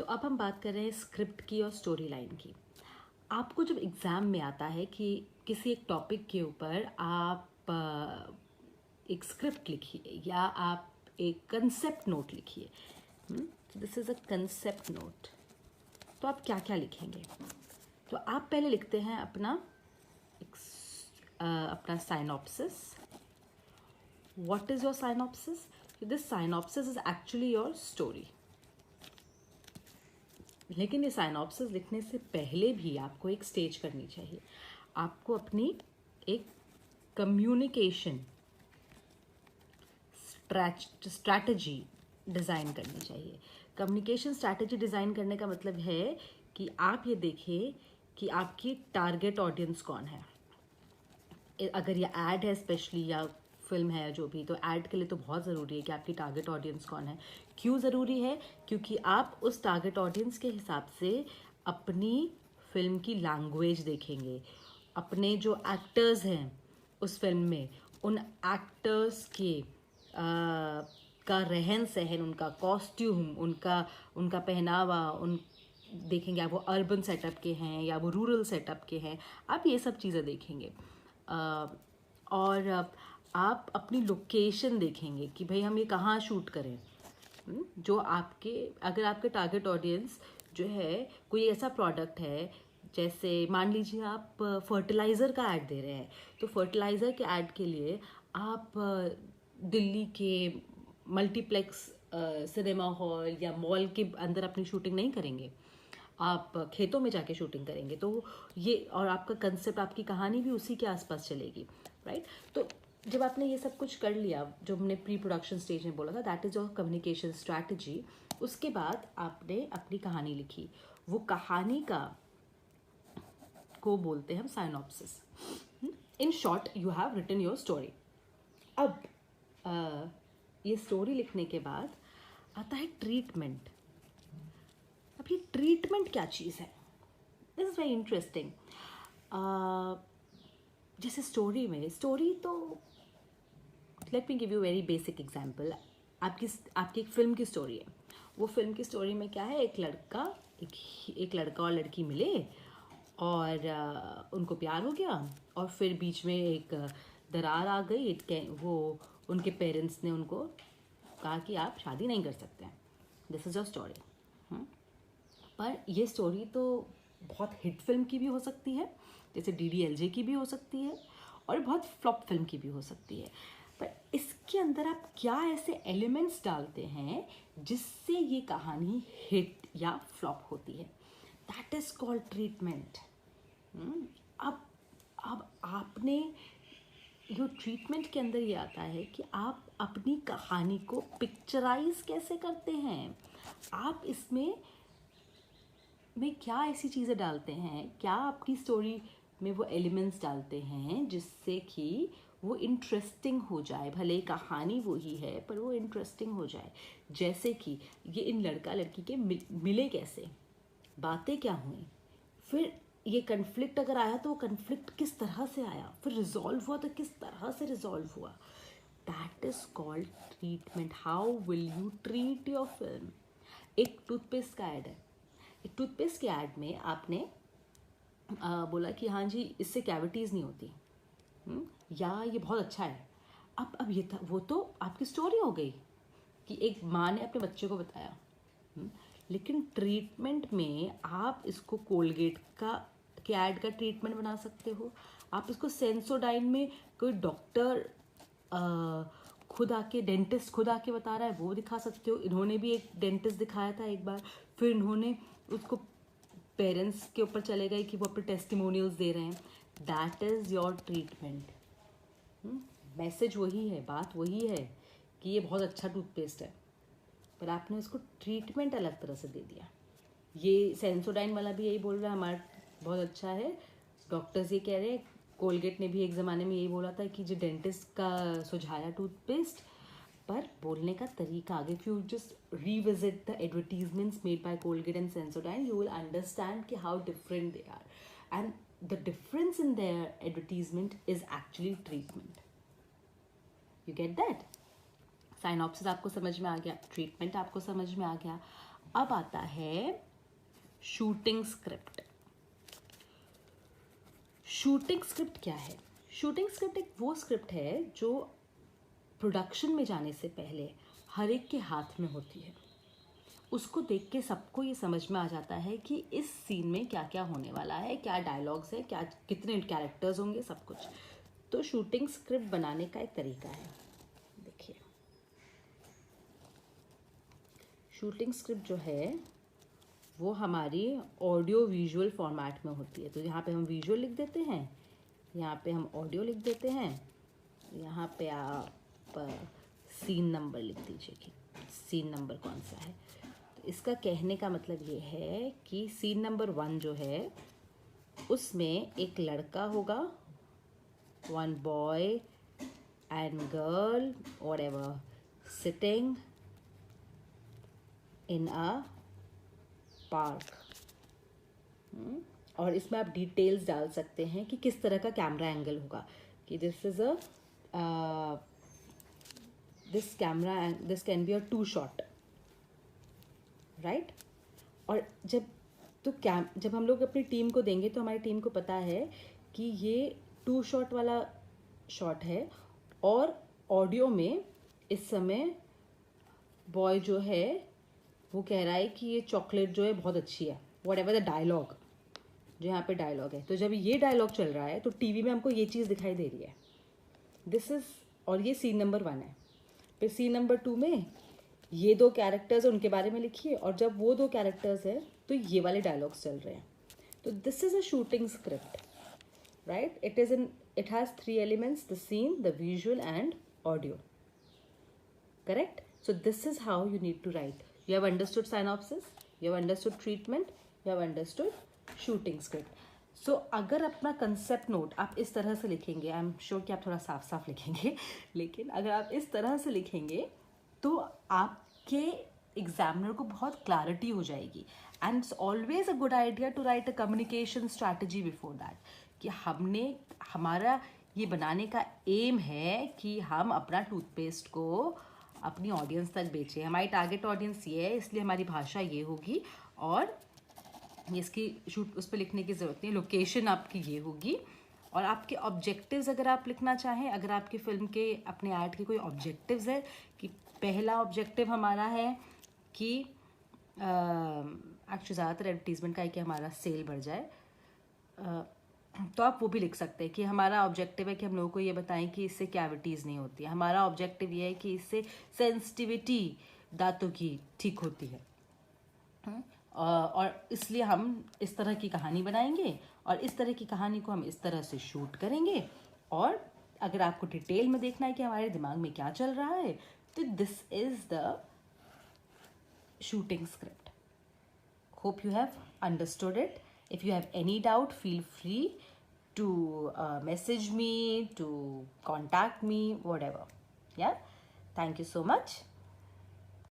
तो अब हम बात कर रहे हैं स्क्रिप्ट की और स्टोरी लाइन की। आपको जब एग्ज़ाम में आता है कि किसी एक टॉपिक के ऊपर आप एक स्क्रिप्ट लिखिए या आप एक कंसेप्ट नोट लिखिए, this is a concept note, तो आप क्या क्या लिखेंगे? तो आप पहले लिखते हैं अपना synopsis. What is your synopsis? This synopsis is actually your story. लेकिन ये साइनॉप्सिस लिखने से पहले भी आपको एक स्टेज करनी चाहिए। आपको अपनी एक कम्युनिकेशन स्ट्रैटेजी डिज़ाइन करनी चाहिए। कम्युनिकेशन स्ट्रैटेजी डिज़ाइन करने का मतलब है कि आप ये देखें कि आपकी टारगेट ऑडियंस कौन है। अगर ये ऐड है स्पेशली या फिल्म है जो भी, तो ऐड के लिए तो बहुत ज़रूरी है कि आपकी टारगेट ऑडियंस कौन है। क्यों ज़रूरी है? क्योंकि आप उस टारगेट ऑडियंस के हिसाब से अपनी फिल्म की लैंग्वेज देखेंगे, अपने जो एक्टर्स हैं उस फिल्म में, उन एक्टर्स के का रहन सहन, उनका कॉस्ट्यूम, उनका पहनावा, उन देखेंगे आप वो अर्बन सेटअप के हैं या वो रूरल सेटअप के हैं, आप ये सब चीज़ें देखेंगे। और आप अपनी लोकेशन देखेंगे कि भाई हम ये कहाँ शूट करें। जो अगर आपके टारगेट ऑडियंस जो है कोई ऐसा प्रोडक्ट है, जैसे मान लीजिए आप फर्टिलाइज़र का ऐड दे रहे हैं, तो फर्टिलाइज़र के ऐड के लिए आप दिल्ली के मल्टीप्लेक्स सिनेमा हॉल या मॉल के अंदर अपनी शूटिंग नहीं करेंगे, आप खेतों में जाके शूटिंग करेंगे। तो ये, और आपका कंसेप्ट, आपकी कहानी भी उसी के आसपास चलेगी, राइट? तो जब आपने ये सब कुछ कर लिया, जो हमने प्री प्रोडक्शन स्टेज में बोला था, that is your communication strategy. उसके बाद आपने अपनी कहानी लिखी, वो कहानी को बोलते हैं हम synopsis. In short you have written your story. अब ये स्टोरी लिखने के बाद आता है ट्रीटमेंट। अब ये ट्रीटमेंट क्या चीज़ है? This is very interesting. जैसे स्टोरी तो let me give you very basic example. आपकी एक फिल्म की स्टोरी है। वो फिल्म की स्टोरी में क्या है, एक लड़का और लड़की मिले और उनको प्यार हो गया, और फिर बीच में एक दरार आ गई। वो उनके पेरेंट्स ने उनको कहा कि आप शादी नहीं कर सकते हैं। This is your story. पर ये स्टोरी तो बहुत हिट फिल्म की भी हो सकती है, जैसे DDLJ की भी हो सकती है, और बहुत फ्लॉप फिल्म की भी हो सकती है। पर इसके अंदर आप क्या ऐसे एलिमेंट्स डालते हैं जिससे ये कहानी हिट या फ्लॉप होती है? That is called treatment. अब आपने जो ट्रीटमेंट के अंदर ये आता है कि आप अपनी कहानी को पिक्चराइज कैसे करते हैं। आप इसमें क्या ऐसी चीज़ें डालते हैं, क्या आपकी स्टोरी में वो एलिमेंट्स डालते हैं जिससे कि वो इंटरेस्टिंग हो जाए। भले कहानी वही है पर वो इंटरेस्टिंग हो जाए। जैसे कि ये इन लड़का लड़की के मिले कैसे, बातें क्या हुई, फिर ये कन्फ्लिक्ट अगर आया तो वो कन्फ्लिक्ट किस तरह से आया, फिर रिजॉल्व हुआ तो किस तरह से रिजॉल्व हुआ। That is called treatment. How will you treat your film? एक टूथपेस्ट का ऐड है। एक टूथपेस्ट के ऐड में आपने बोला कि हाँ जी, इससे कैविटीज़ नहीं होती, या ये बहुत अच्छा है। अब ये था, वो तो आपकी स्टोरी हो गई कि एक माँ ने अपने बच्चे को बताया। लेकिन ट्रीटमेंट में आप इसको कोलगेट के ऐड का ट्रीटमेंट बना सकते हो। आप इसको सेंसोडाइन में कोई डॉक्टर डेंटिस्ट खुद आके बता रहा है, वो दिखा सकते हो। इन्होंने भी एक डेंटिस्ट दिखाया था एक बार, फिर इन्होंने उसको पेरेंट्स के ऊपर चले गए कि वो अपने टेस्टिमोनियल्स दे रहे हैं। That is your treatment. Message वही है, बात वही है कि ये बहुत अच्छा टूथपेस्ट है, पर आपने उसको ट्रीटमेंट अलग तरह से दे दिया। ये सेंसोडाइन वाला भी यही बोल रहा है, हमारा बहुत अच्छा है, डॉक्टर्स ये कह रहे हैं। कोलगेट ने भी एक ज़माने में यही बोला था कि जो डेंटिस्ट का सुझाया टूथपेस्ट, पर बोलने का तरीका आगे। If you just revisit the advertisements made by Colgate and Sensodyne, you will understand कि how different they are, and the difference in their advertisement is actually treatment. You get that? Synopsis आपको समझ में आ गया, treatment आपको समझ में आ गया। अब आता है शूटिंग स्क्रिप्ट। शूटिंग स्क्रिप्ट क्या है? शूटिंग स्क्रिप्ट एक वो स्क्रिप्ट है जो प्रोडक्शन में जाने से पहले हर एक के हाथ में होती है। उसको देख के सबको ये समझ में आ जाता है कि इस सीन में क्या क्या होने वाला है, क्या डायलॉग्स है, क्या कितने कैरेक्टर्स होंगे, सब कुछ। तो शूटिंग स्क्रिप्ट बनाने का एक तरीका है, देखिए। शूटिंग स्क्रिप्ट जो है वो हमारी ऑडियो विजुअल फॉर्मेट में होती है। तो यहाँ पे हम विजुअल लिख देते हैं, यहाँ पे हम ऑडियो लिख देते हैं, यहाँ पे आप सीन नंबर लिख दीजिए कि सीन नंबर कौन सा है। तो इसका कहने का मतलब ये है कि सीन नंबर 1 जो है उसमें एक लड़का होगा, one boy and girl whatever sitting in a park. और इसमें आप डिटेल्स डाल सकते हैं कि किस तरह का कैमरा एंगल होगा, कि this can be a 2 shot, right. और जब हम लोग अपनी टीम को देंगे तो हमारी टीम को पता है कि ये 2 शॉट वाला शॉट है। और ऑडियो में इस समय बॉय जो है वो कह रहा है कि ये चॉकलेट जो है बहुत अच्छी है, व्हाटएवर द डायलॉग, जो यहाँ पे डायलॉग है। तो जब ये डायलॉग चल रहा है तो टीवी में हमको ये चीज़ दिखाई दे रही है, और ये सीन नंबर 1 है। फिर सीन नंबर 2 में ये 2 कैरेक्टर्स उनके बारे में लिखिए, और जब वो 2 कैरेक्टर्स है तो ये वाले डायलॉग्स चल रहे हैं। तो this is a shooting script, right. It has 3 elements, the scene, the visual and audio, correct? So this is how you need to write. You have understood synopsis, you have understood treatment, you have understood shooting script. So अगर अपना concept note आप इस तरह से लिखेंगे, I am sure कि आप थोड़ा साफ साफ लिखेंगे, लेकिन अगर आप इस तरह से लिखेंगे तो आपके एग्जामिनर को बहुत क्लैरिटी हो जाएगी। And it's always a good idea to write a communication strategy before that, कि हमारा ये बनाने का एम है कि हम अपना टूथपेस्ट को अपनी ऑडियंस तक बेचें। हमारी टारगेट ऑडियंस ये है, इसलिए हमारी भाषा ये होगी, और इसकी शूट उस पर लिखने की ज़रूरत नहीं, लोकेशन आपकी ये होगी। और आपके ऑब्जेक्टिव्स अगर आप लिखना चाहें, अगर आपकी फिल्म के अपने ऐड के कोई ऑब्जेक्टिव्स है, कि पहला ऑब्जेक्टिव हमारा है कि एक्चुअली ज़्यादातर एडवर्टीजमेंट का है कि हमारा सेल बढ़ जाए, तो आप वो भी लिख सकते हैं कि हमारा ऑब्जेक्टिव है कि हम लोगों को ये बताएं कि इससे कैविटीज़ नहीं होती है। हमारा ऑब्जेक्टिव ये है कि इससे सेंसिटिविटी दांतों की ठीक होती है, और इसलिए हम इस तरह की कहानी बनाएंगे, और इस तरह की कहानी को हम इस तरह से शूट करेंगे। और अगर आपको डिटेल में देखना है कि हमारे दिमाग में क्या चल रहा है, तो this is the shooting script. Hope you have understood it. If you have any doubt, feel free to message me, to contact me, whatever. Yeah. Thank you so much.